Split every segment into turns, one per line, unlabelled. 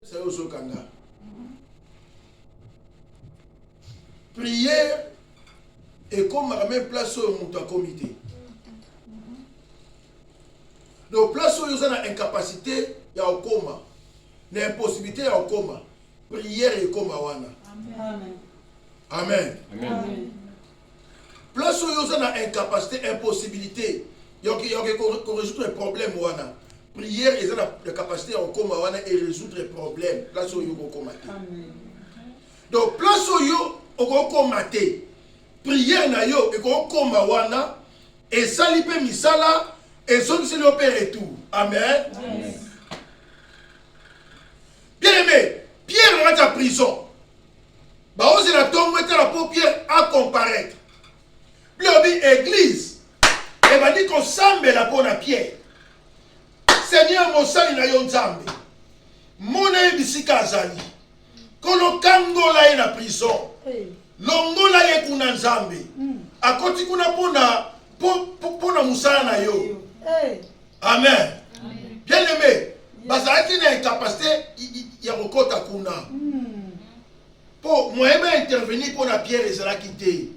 C'est au Kanga. Prière et comme la même place où on a comité. Donc place où il y a une incapacité, il y a un coma. Une impossibilité, il y a un coma. Prière et coma wana. Amen. Amen. Amen. Place où il y a une incapacité, impossibilité, il y a résoudre les problèmes wana. Prière et la capacité à coma wana et résoudre les problèmes. Place où il y a un coma. Donc place où il y a okokomate prière na yo ekokoma wana esali pe misala ezongiseli yo pe retour. Amen. Yes. Bien aimé, Pierre rentre en prison. Baozi la tombe était la peau Pierre à comparaître. Puis église et va dire qu'on semble la peau na Pierre. Seigneur mosali na yo nzambe. Mona bisika azali. Kono kangola na prison. Longola ye kuna nzambe. Akoti kuna pona musala na yo. Amen. Bien aimé. Bazaki na incapacité ya kokota kuna. Po moyeba intervenir pour la Pierre ezalaki te.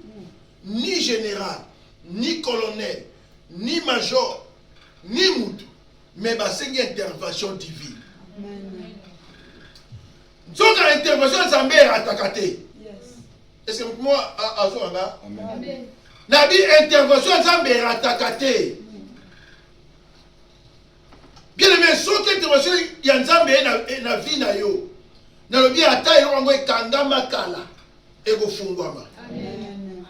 Ni général, ni colonel, ni major, ni mutu. Mais basengi intervention divine. Donc l'intervention de Zambé est attaquée. Est-ce que moi, à Zoanga? Amen. Nabi intervention de Zambé est attaquée. Bien aimé, ce qui intervention de Zambé est na vie na yo. Na lobi ata yo wango ekanga makala ego fungwama. Amen.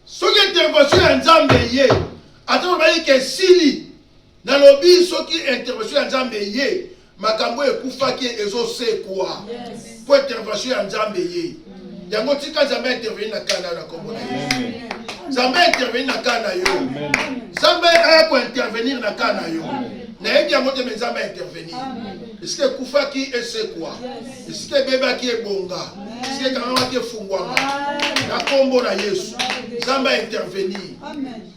Ce qui intervention de Zambé ye, ata lobi ke sili. Na lobi ce qui intervention de Zambé ye. Makambo ekufaki ezosekwa po intervention ya Nzambe ye. Yango tika Nzambe intervenir na kana na kombo na Yesu. Nzambe intervenir na kana yo. Nzambe aya ko intervenir na kana yo. Na yebi yango te Nzambe intervenir. Est-ce que kufaki esekwa? Est-ce que bebaki ebonga? Est-ce que kama ki efungwama? Na kombo na Yesu. Nzambe intervenir. Amen.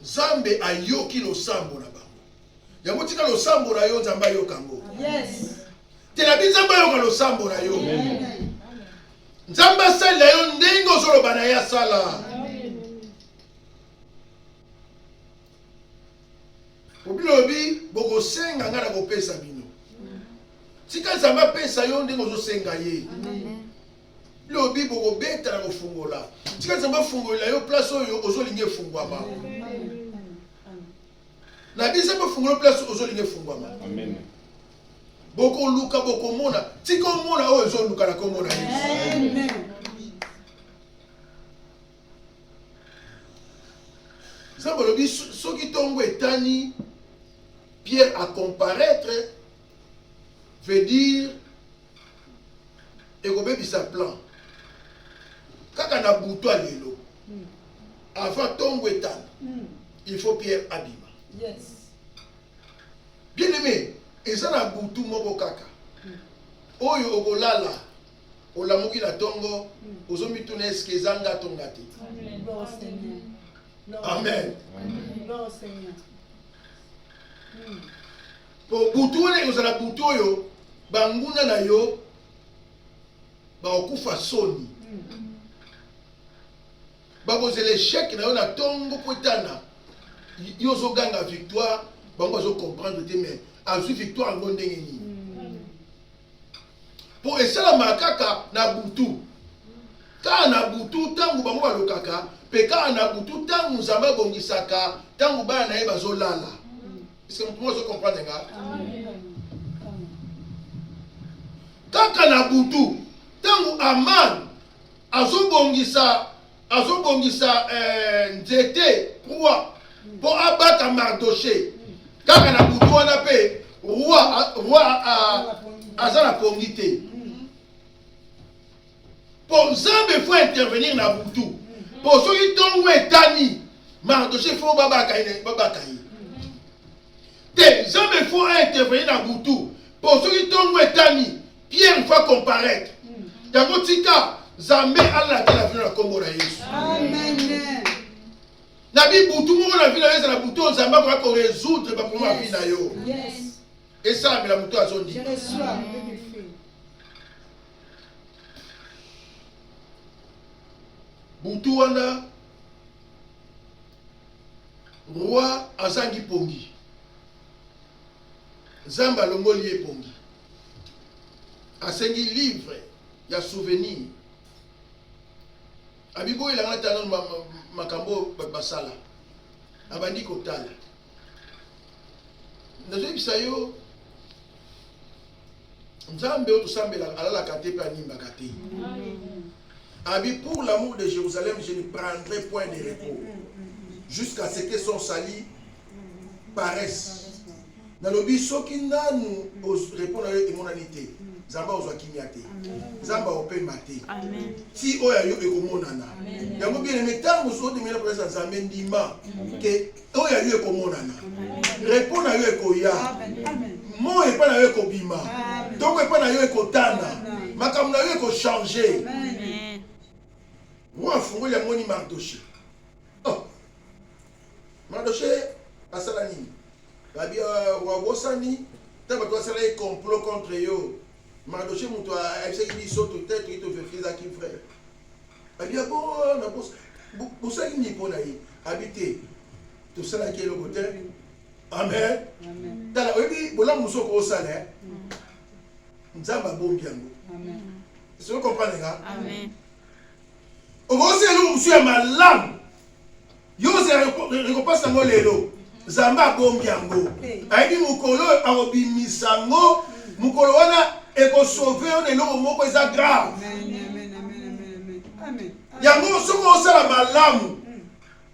Zambe ayoki losambo na bango. Yango tika losambo na yo Nzamba yoka ngo. Yes. Tela bi Nzamba yoka losambo na yo. Amen. Nzamba sala yo ndengo zolo bana ya sala. Amen. Obilobi boko senga ngana ko pesa bino. Tika Nzamba pesa yo ndengo zo senga ye. Amen. Lobi boko beta na kofungola. Tika Nzamba fungola yo place oyo ozolinge fungwama. Na bisa ba fungola place ozolinge fungwama. Amen. Boko luka boko mona. Tika mona oyo zo luka na komona Yesu. Amen. Zamba lobi soki tongo etani Pierre à comparaître veut dire ekobebi sa plan. Kaka na buto lelo. Avant tongo etani. Il faut Pierre abima. Yes. Bien aimé, et ça na butu moko kaka. Oyo okolala, olamuki na tongo, ozomi tuna eske zanga tongati. Amen. Amen. Amen. Po butu wana ozala butu oyo, banguna na yo, ba okufa soni. Bakoze l'échec na yo na tongo kwetana. Yo zo ganga victoire, bango zo comprendre te mais a vu victoire ngo ndenge ni. Po esala makaka na butu. Ka na butu tangu bango balokaka, pe ka na butu tangu Nzamba bongisaka, tangu bana na ye bazolala. Est-ce que moi je comprends nga? Kaka na butu tangu Aman azobongisa nzete kwa pour abattre Mardoché. Kaka na butu wana pe roi azala pongité. Pour Nzambe faut intervenir na butu. Pour ceux qui tongo etani Mardoché faut babaka yi. Te Nzambe faut intervenir na butu. Pour ceux qui tongo etani Pierre faut comparaître. Yango tika Nzambe Allah qui la vie na kombo na Yesu. Amen. Nabi butu moko na vie na yo na butu Nzambe ko résoudre ba problème vie na yo.
Yes.
Et ça mais la butu azondi.
Je reçois.
Butu wana roi azangi pongi. Zamba longoli e pongi. Asengi livre ya souvenir. Abibo il a ngata na makambo basala. Abandi kotala. Nazo bisayo Nzambe o tusambela alala kate pa nimba kate. Abi pour l'amour de Jérusalem, je ne prendrai point de repos jusqu'à ce que son salut paraisse. Dans le biso qui n'a nous répondre à l'humanité. Zamba ozwakimiate. Zamba opemate.
Amen.
Si oya yo ekomonana. Yango bien aimé tant vous de mena presa Nzambe ndima que oya yo ekomonana. Répondre à yo ekoya.
Amen.
Mo epa na yo ekobima. Donc epa na yo ekotana. Makambo na yo ekochanger.
Amen.
Moi fungoli ya moni Mardoché. Oh. Mardoché asala nini? Babi wagosani taba to asala un complot contre yo. Mardoché muto a essayé de sauter tête et de faire frisa qui frère. Babi bon na boss. Bossa ni pona yi. Habité. To sala ki le côté. Amen.
Amen.
Tala obi bola muso ko sala. Nzamba bombi yango.
Amen.
Est-ce que vous comprenez ça?
Amen.
Ogosi elu musu ya malamu. Yo se récompense nango lelo. Zamba bombi yango. Ayebi mukolo akobimisa ngo mukolo wana ekosauve on eloko moko eza grave.
Amen. Amen. Amen.
Yango soko osala malamu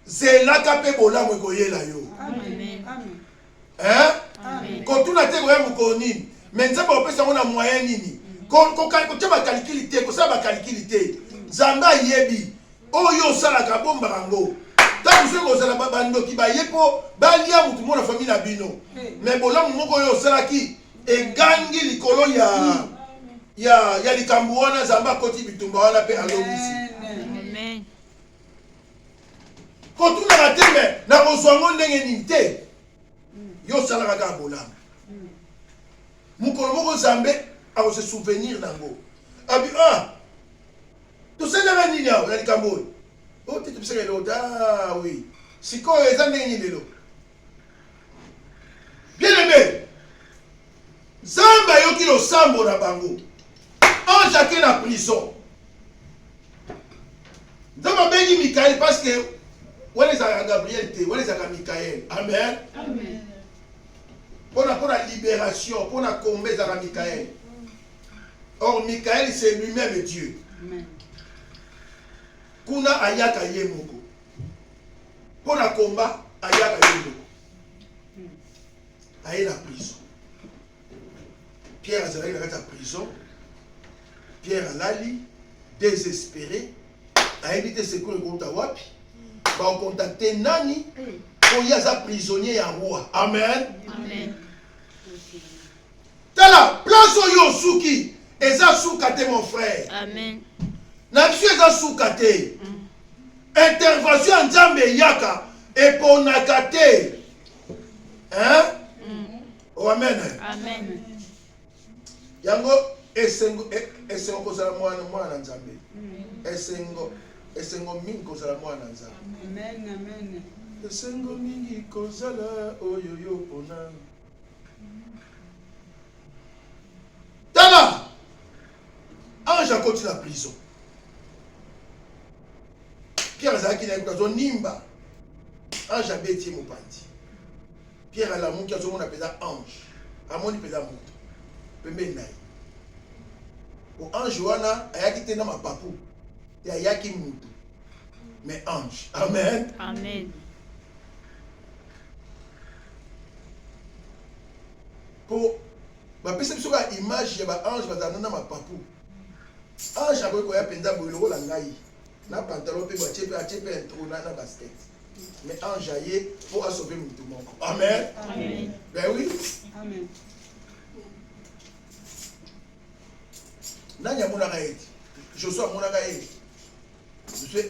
zelaka mpe bolamu ekoyela yo.
Amen. Amen.
Hein?
Amen.
Kotuna te koya mukolo nini mais nzambe opesa ngo na moyen nini kotia bakalikili te kosala bakalikili te Nzambe ayebi oyo osalaka bombaka ngo ntango soki kozala bandoki baye mpo balia mutu mo na famille na bino mais bolamu moko oyo osalaki egangi likolo ya likambo wana Nzambe akoti bitumba wana mpe alobisi.
Amen.
Kotunaka te me nakozwa ngo ndenge nini te yo osalaka kaka bolamu mukolo moko Nzambe akose souvenir nango abi tosalaka nini awo na likambo oyo o te tobisaka eloko ta oui sikoyo eza ndenge nini lelo bien aimé Nzambe ayoki losambo na bango ange ake na prison Nzambe abengi Mikael parce que wana ezalaka Gabriel te wana ezalaka Mikael. Amen.
Amen.
Pour la libération, pour la combat ezalaka Mikael. Or Mikael c'est lui-même Dieu.
Amen.
Kuna ayaka ye moko. Pour la combat ayaka ye moko. Aye la prison. Pierre azalaki na kati ya prison. Pierre alali désespéré. Ayebi te secours ekouta wapi. Ba contacter nani? Oyo aza prisonnier ya roi. Amen.
Amen.
Tala place oyo suki eza suka te mon frère.
Amen.
Na biso eza suka te. Intervention ya Nzambe yaka eponaka te. Hein? Oh, amen.
Amen.
Yango esengo kozala mwana Nzambe. Esengo mingi kozala mwana Nzambe.
Amen. Amen.
Esengo mingi kozala oyo yo pona. Tala ange akoti na prison. Pierre azalaki na ekuta zonimba. Ange abeti mopandi. Pierre alamuki azomona peza ange. Amoni peza moto. Pembeni na ye. O ange wana ayaki te na mapapu. Te ayaki moto. Mais ange. Amen.
Amen.
Po bapesa biso ka image ya ba ange bazana na mapapu. Ange akoki koya penza boye lokola ngai. Na pantalon pe atie pe intro na basket. Mais ange aye pour sauver mutu moko. Amen.
Amen.
Ben oui.
Amen.
Nani amonaka ye? Joshua amonaka ye. Joshua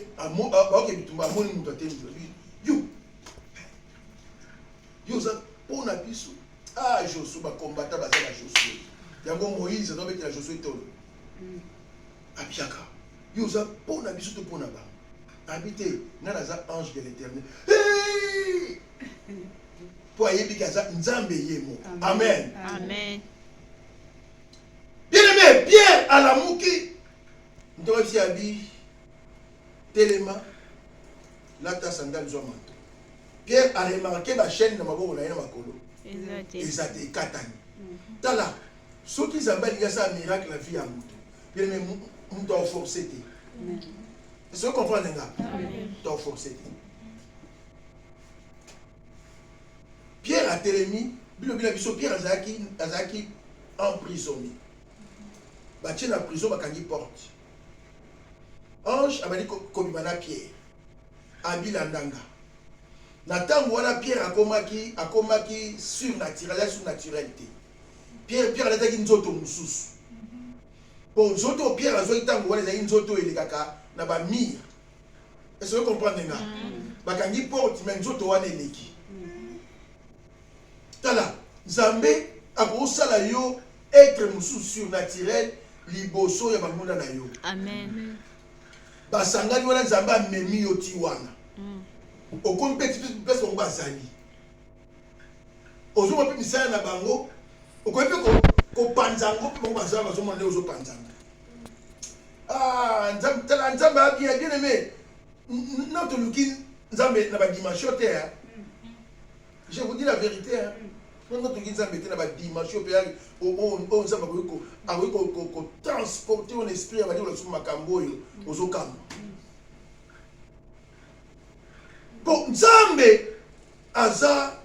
ok bitumba amoni mutu ate mutu. Yo yoza pour na biso. Ah, Josué va combattre la Josué. Yango Moïse doit mettre la Josué tolo. Abiaka. Yoza pour na biso to pour na ba. Habiter na za ange de l'Éternel. Hey! Pour ayebi kaza nzambe yemo. Amen.
Amen.
Bien aimé, Pierre à la mouki. Nous avons dit Téléma, là ta sandale zo manto. Pierre a remarqué la chaîne de ma boue na makolo. Exact. Katani. Tala, ceux qui s'appellent il y a ça miracle la vie à moto. Bien aimé, nous t'en forcer. Est-ce que vous comprenez les gars? T'en forcer. Pierre a télémi, Pierre Azaki emprisonné. Bâti la prison, bakangi porte. Ange a dit Kobimana Pierre. Abilandanga. Natango wana Pierre a komaki surnaturalité. Pierre a dit nzoto mususu. Bon, nzoto Pierre a dit tango wana ezali nzoto elekaka na ba mire. Est-ce que vous comprenez nga? Bakangi porte mais nzoto wana eleki. Tala, Nzambe a kosala yo être mususu surnaturel liboso ya bamona na yo.
Amen.
Basangani wana Nzambe amemi yo ti wana. Okomi petit pesa ngo bazali. Ozo pe misala na bango, okomi pe ko panzango pe ngo bazali bazo mona ozo panzanga. Ah, Nzambe a bien aimé. Notre looking Nzambe na ba dimension terre. Je vous dis la vérité hein. Notre looking Nzambe na ba dimension pe on Nzambe ko transporter on esprit abadi la suma makambo yo ozo kamba. Bon, Nzambe aza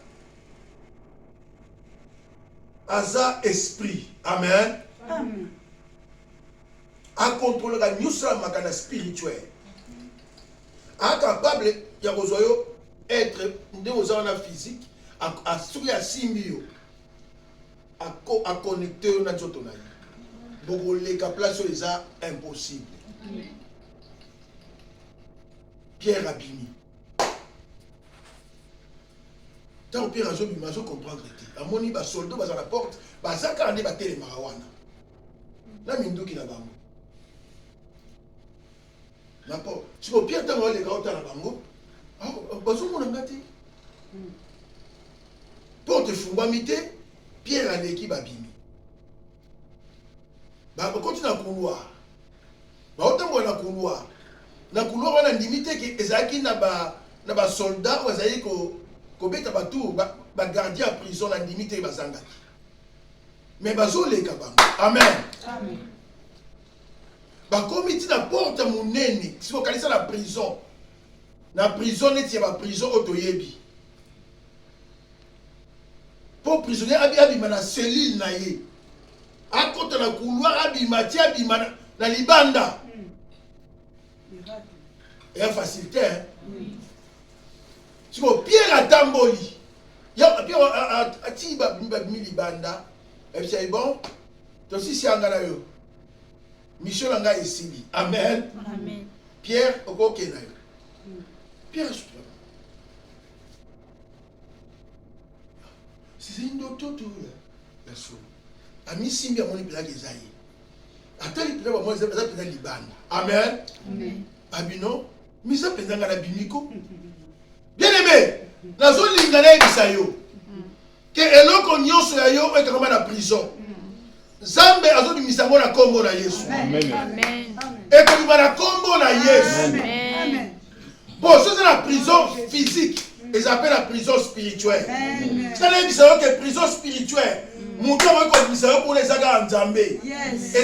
esprit. Amen.
Amen.
A contrôler la nyusa makana spirituel. A capable ya bozoyo être ndezana physique a sur ya simbio a connecter na nzoto na ye. Bobo le ka place les a impossible. Pierre Abimi. Tant Pierre Abimi mazo comprendre te. Amoni ba soldat ba za la porte, ba za ka ande ba tele marawana. Na minduki na bango. N'importe. Si vous Pierre dans les gars dans la bango, bazo mona ngati. Pour te fumbamité, Pierre a l'équipe abimi. Ba continue à couloir. Ba otambo na couloir. Na couloir wana limité que ezaki na ba soldat ou ezaki ko beta ba tour ba gardien en prison na limité bazanga. Mais bazo les bango. Amen.
Amen.
Comme il dit la porte à mon nez, si vous connaissez la prison, la prison n'est pas la prison autoyebi. Pour prisonnier, il y a une cellule. À côté de la couloir, il y a na libanda. Il y a facilité. Si vous Pierre à Tamboli, il y a Pierre à Tiba libanda, et puis c'est bon, tu aussi c'est un gars. Mission langa esili. Amen.
Amen.
Pierre okokena. Pierre c'est une docteur tout là. La sou. Ami simbi amoni blague ezayi. Atali blague moi ça peut libanda. Amen.
Amen.
Abino, misa pendanga na bimiko. Bien aimé, nazo lingana bisayo. Que eloko nyonso ya yo e kama na prison. Zambe azobimisa ngo na kombo na Yesu.
Amen.
Et comme na kombo na Yesu.
Amen.
Bon, c'est la prison physique. Ils appellent la prison spirituelle. C'est-à-dire que prison spirituelle. Mon Dieu va comme pour les aga Nzambe. Et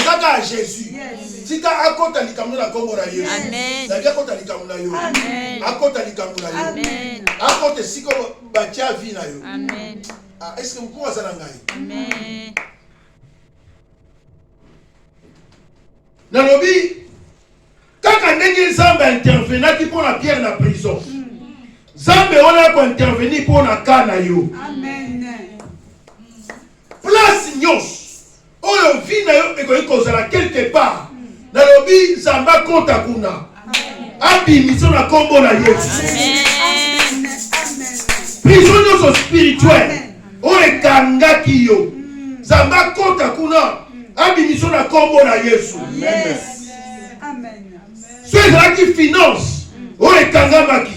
aga à Jésus. Si tu as akota likamuna na kombo na Yesu.
Amen.
Ça vient akota likamuna yo.
Amen.
Akota likamuna yo.
Amen.
Akota siko batia vie na yo.
Amen.
Ah, est-ce que vous pouvez ça ngai?
Amen.
Nalobi kaka ndenge Nzambe intervenaki pour la Pierre na prison. Nzambe wana ko intervenir pour na kana yo.
Amen.
Place nyos. Oyo vie na yo ekoki kozala quelque part. Nalobi Nzambe konta kuna. Abimiso na kombo na Yesu.
Amen.
Prison nyonso spirituel. Oye kangaki yo. Zamba kota kuna. Abimiso na kombo na Yesu.
Amen.
Soki ezalaki finance. Oye kangamaki.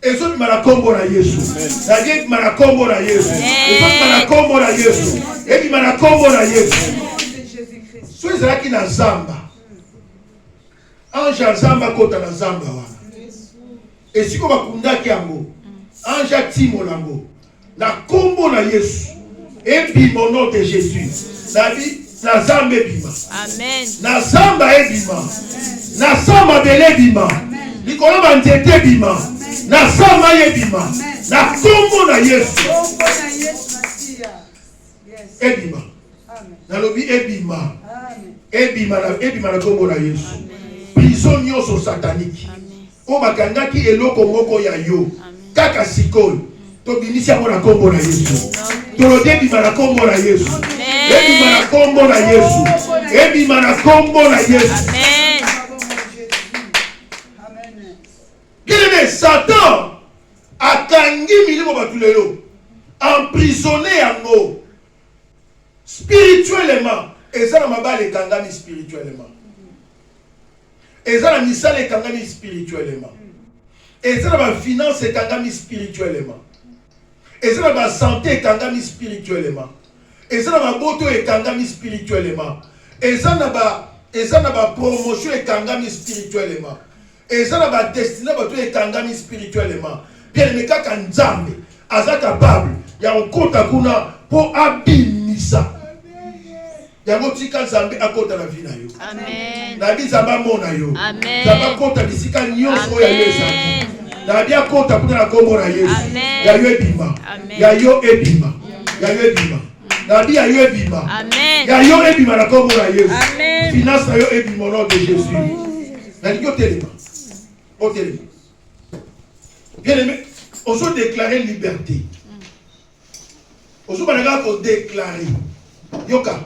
Ezoti na kombo na Yesu. Nage na kombo na Yesu. Ezoti na kombo na Yesu. Ebi na kombo na Yesu. Soki ezalaki na zamba. Ange zamba kota na zamba wana. Esiko bakundaki yango. Ange timo lango. Na kombo na Yesu. Ebima au nom de Jésus. Na zamba ebima.
Amen.
Na zamba ebima. Na zamba bele ebima. Likolo ba nzete ebima. Na zamba ebima. Na kombo na Yesu.
Kombo na Yesu Masia. Yes.
Ebima.
Amen.
Na lobi ebima.
Amen.
Ebima na kombo na Yesu. Prison nyonso satanique. O bakangaki eloko moko ya yo. Kaka sikoyo. Tobimisi yango na kombo na Yesu. Tolodebima na kombo na Yesu. Ebima na kombo na Yesu. Ebima na kombo na Yesu.
Amen.
Bien-aimé, Satan akangi milimo batulelo. Emprisonné yango. Spirituellement. Eza na mabale kangami spirituellement. Eza na misale kangami spirituellement. Eza na ba finance kangami spirituellement. Eza na ba santé kangami spirituellement. Eza na ba boto kangami spirituellement. Eza na ba promotion kangami spirituellement. Eza na ba destinée bato kangami spirituellement. Bien aimé kaka nzambe aza capable ya okota kuna po abimisa. Yango tika nzambe akota na vie na yo.
Amen.
Na bi zamba mona yo.
Amen.
Zamba kota bisika nyonso ya Yesu. Na bi akota kuna na kombo na Yesu.
Amen.
Ya yo ebima.
Amen.
Ya yo ebima. Ya yo ebima. Na bi ya yo ebima.
Amen.
Ya yo ebima na kombo na Yesu.
Amen.
Finance na yo ebima au nom de Jésus. Na di yo telema. O telema. Bien aimé, on se déclarer liberté. On se banaga ko déclarer. Yoka.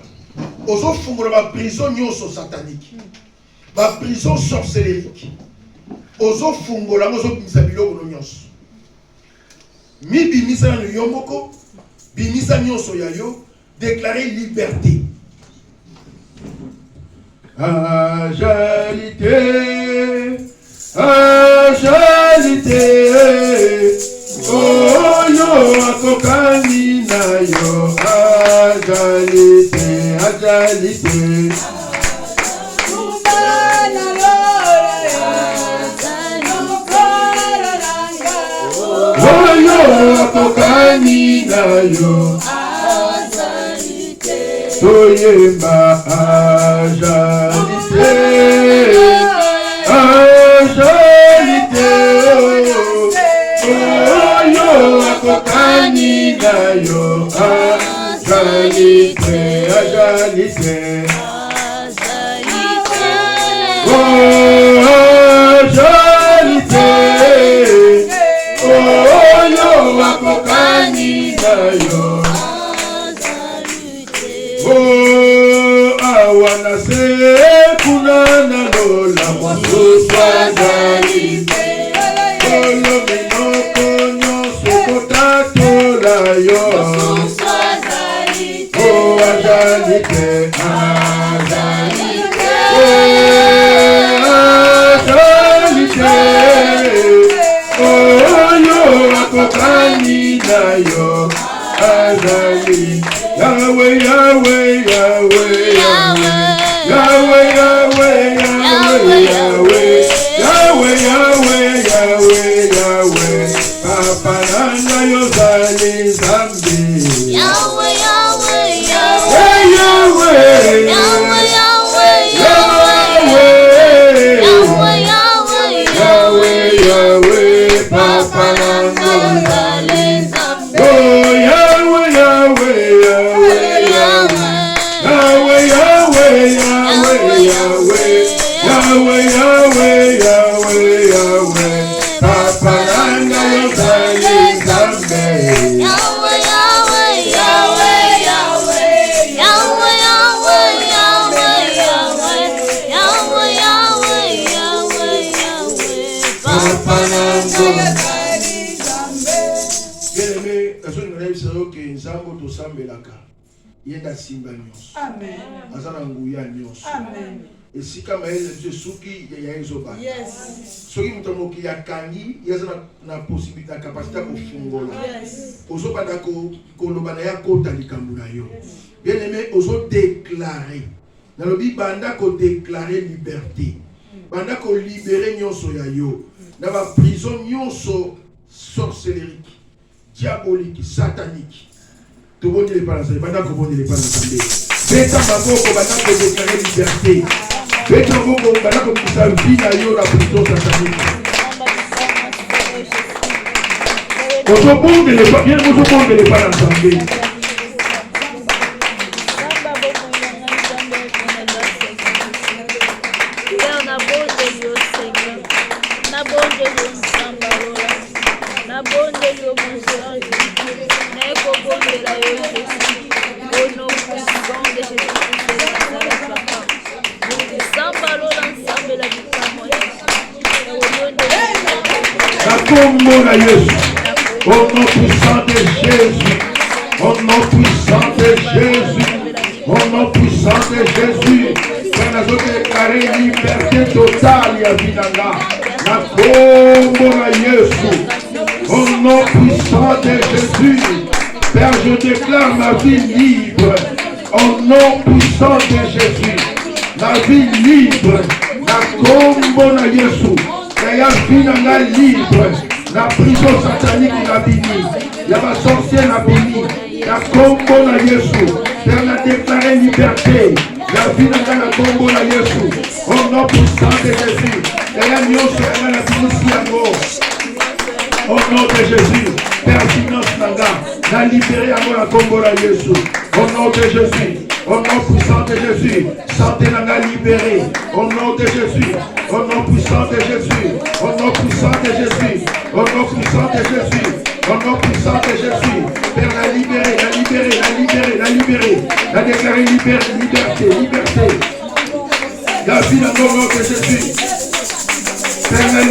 Ozo fungura ba prison nyonso satanique. Ba prison sorcelerique. Ozo fungura ozo bimisa biloko no nyonso. Mi bimisa no yomoko, bimisa nyonso ya yo, déclarer liberté. Agilité, agilité. Oh yo akokani na yo, agilité. Agilité. Oh yo akokani na yo. Toyemba agilité. Agilité. Oh yo akokani na yo. Agilité, agilité. Oh, agilité. Oh, yo, akokani na yo. Oh, awana se kunana lola mwasuswa agilité. Oh, lo minoko nyonso kotatola yo. Oh, agilité, agilité, agilité. Oh, yo, akokani na yo, agilité. Yahweh, Yahweh, Yahweh, Yahweh, Yahweh, Yahweh, Yahweh, Yahweh, Yahweh, Yahweh, Yahweh. Papa nanga yo zali zambi. Yahweh, Yahweh, Yahweh, Yahweh, Yahweh, Yahweh, Yahweh, Yahweh, Yahweh. Papa nanga yo zali zambi. Oh, Yahweh, Yahweh, Yahweh, Yahweh, Yahweh, Yahweh, Yahweh, Yahweh, Yahweh, Yahweh, Yahweh. Papa nanga yo zali zambi. Yahweh, Yahweh, Yahweh. tosambelaka yenda simba nyonso
Amen.
aza na nguya nyonso
Amen.
esika mayele nzo suki ya ezoba
Yes.
soki moto mokili akangi yaza na possibilité na capacité ya kofungola ozobanda koloba na ye akota likambo na yo bien aimé ozodéclare nalobi banda kodéclare liberté banda kolibere nyonso ya yo na baprison nyonso sorcelerique diabolique satanique tobondeli epai na nzambe banda kobondeli epai na nzambe beta maboko banda kodéclare liberté beta maboko banda kobikisa vi na yo na prison satanique ozobondeli epai na nzambe Combo Jésus, au nom puissant de Jésus, au nom puissant de Jésus, au nom puissant de Jésus, Père, nous avons déclaré liberté totale à Vinanga. La combo Jésus, au nom puissant de Jésus, Père, je déclare ma vie libre, au nom puissant de Jésus, ma vie libre, la combo Jésus. Il y a Vinanga libre, la prison satanique la béni, il y a ma sorcière la béni, la combo la Jésus, elle a déclaré liberté, la Vinanga la combo la Jésus, au nom puissant de Jésus, il y a Nyonso, elle a la béni, au nom de Jésus, Père Finance Nanga, la libéré à la combo la Jésus, au nom de Jésus. Au nom puissant de Jésus, santé n'a libéré. Au nom de Jésus, au nom puissant de Jésus, au nom puissant de Jésus, au nom puissant de Jésus, au nom puissant de Jésus. Père, la libéré, la libéré, la libéré, la libéré, la déclaré liberté, liberté. La vie dans le nom de Jésus. Père, la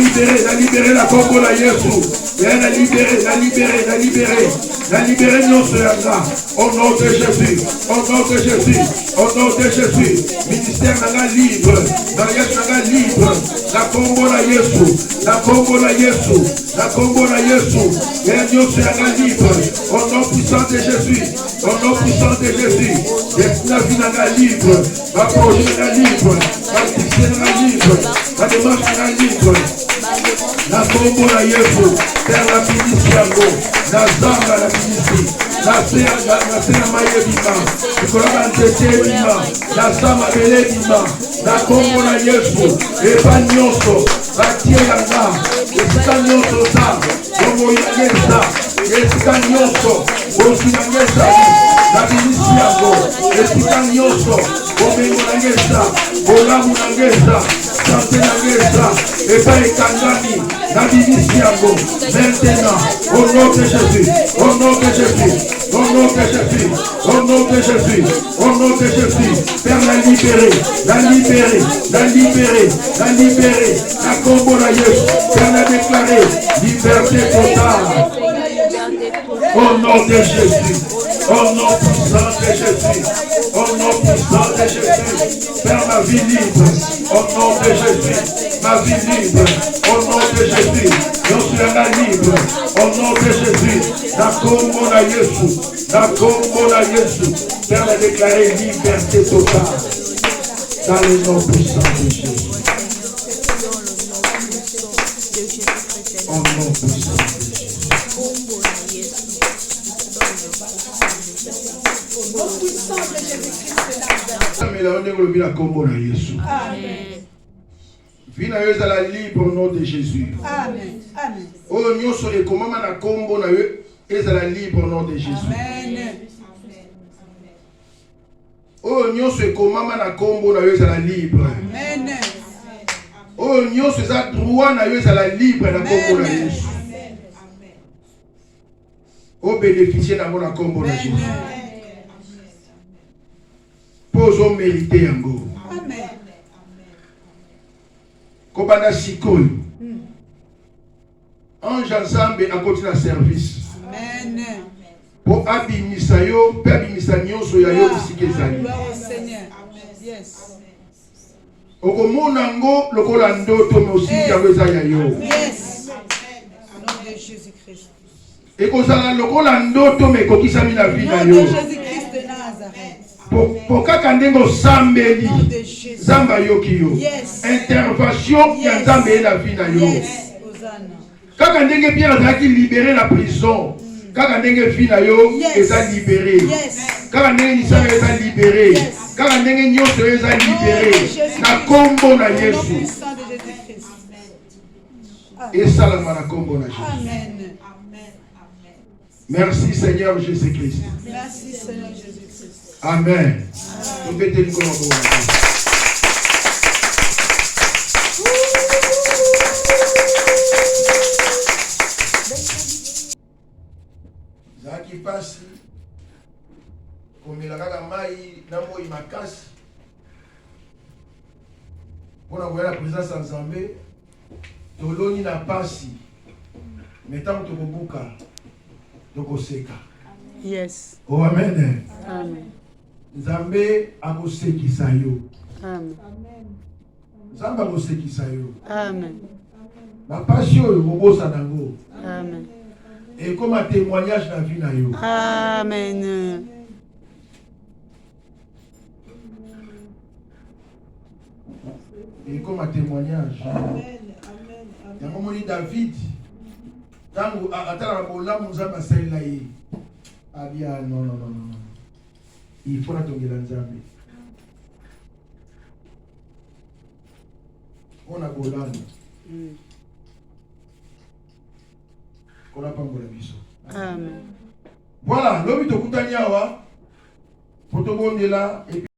libéré, la combo la Jésus. Père, la libéré, la libéré, la libéré. La libéré non sera au nom de Jésus, au nom de Jésus, au nom de Jésus. Ministère n'a libre, mariage n'a libre. La combo la Jésus, la combo la Jésus, la combo la Jésus. Et Dieu sera libre, au nom puissant de Jésus, au nom puissant de Jésus. La vie n'a libre, ma projet n'a libre, ma fixée n'a libre, ma démarche n'a libre. La combo la Jésus, Père la bénédiction, la zamba la bénédiction, la sera maille bima, la tete bima, la zamba bele bima, la combo la Jésus, et pas nyonso, la tielanga, et sika nyonso sa, como yangesa, et sika nyonso, osi yangesa, la bénédiction, et sika nyonso, como yangesa, olamu yangesa, santé yangesa, et pas ekangani. La bénédiction maintenant, au nom de Jésus, au nom de Jésus, au nom de Jésus, au nom de Jésus, au nom de Jésus, Père la libérer, la libérer, la libérer, la libérer, la combo la Jésus, Père la déclarer, liberté totale, au nom de Jésus, au nom puissant de Jésus, au nom puissant de Jésus, Père ma vie libre, au nom de Jésus, ma vie libre, au nom de Jésus, je suis la libre, au nom de Jésus, la combo la Jésus, la combo la Jésus, Père a déclaré liberté totale, dans le nom puissant de Jésus, au nom puissant de Jésus. Amen. Vina yo ezala libre au nom de Jésus.
Amen. Amen.
Oh nyonso ekomama na kombo na yo ezala libre au nom de Jésus.
Amen.
Oh nyonso ekomama na kombo na yo ezala libre.
Amen.
Oh nyonso eza droit na yo ezala libre na kombo na Yesu. Oh bénéficier na na kombo na Jésus. Pozo mériter yango.
Amen.
Kobana sikoyo. Ange ensemble à côté de service.
Amen.
Po abimisa yo, pe abimisa nyonso ya yo bisika ezali.
Gloire au Seigneur. Yes.
Okomona ngo lokola ndoto me aussi yango eza ya yo.
Yes. Au nom de Jésus-Christ.
Ekozala lokola ndoto me kokisami na vie na
Au nom
yo.
de Jésus-Christ de Nazareth.
Po kaka ndenge osambeli
Au nom de Jésus.
Zamba yoki yo.
Yes.
Intervention ya Nzambe na vie na yo.
Yes. Hosanna.
Kaka ndenge Pierre azalaki libéré la prison. Kaka ndenge vie na yo eza libéré.
Yes.
Kaka ndenge lisanga eza libéré. Kaka ndenge nyonso eza libéré. Na kombo na
Au nom
Yesu.
puissant de Jésus-Christ.
Esalama na kombo na Jésus.
Amen.
Merci Seigneur Jésus-Christ.
Merci Seigneur Jésus-Christ.
Amen. Topeteli kombo na Yesu. Zaki pasi komela kaka mai na moi makasi mpona koya na présence ya Nzambe toloni na pasi me ntango tokobuka tokoseka.
Yes.
Oh amen.
Amen.
Nzambe akosekisa yo.
Amen.
Nzambe akosekisa yo.
Amen.
Bapasi oyo kobosa nango
Amen.
ekoma témoignage na vie na yo.
Amen.
Ekoma témoignage. Yango moni David tango atala bolamu Nzambe asalela ye abia non. Il faut natongela Nzambe. On a bolamu. On a pambola biso.
Amen.
Voilà, lobi tokutani awa. Potobondela et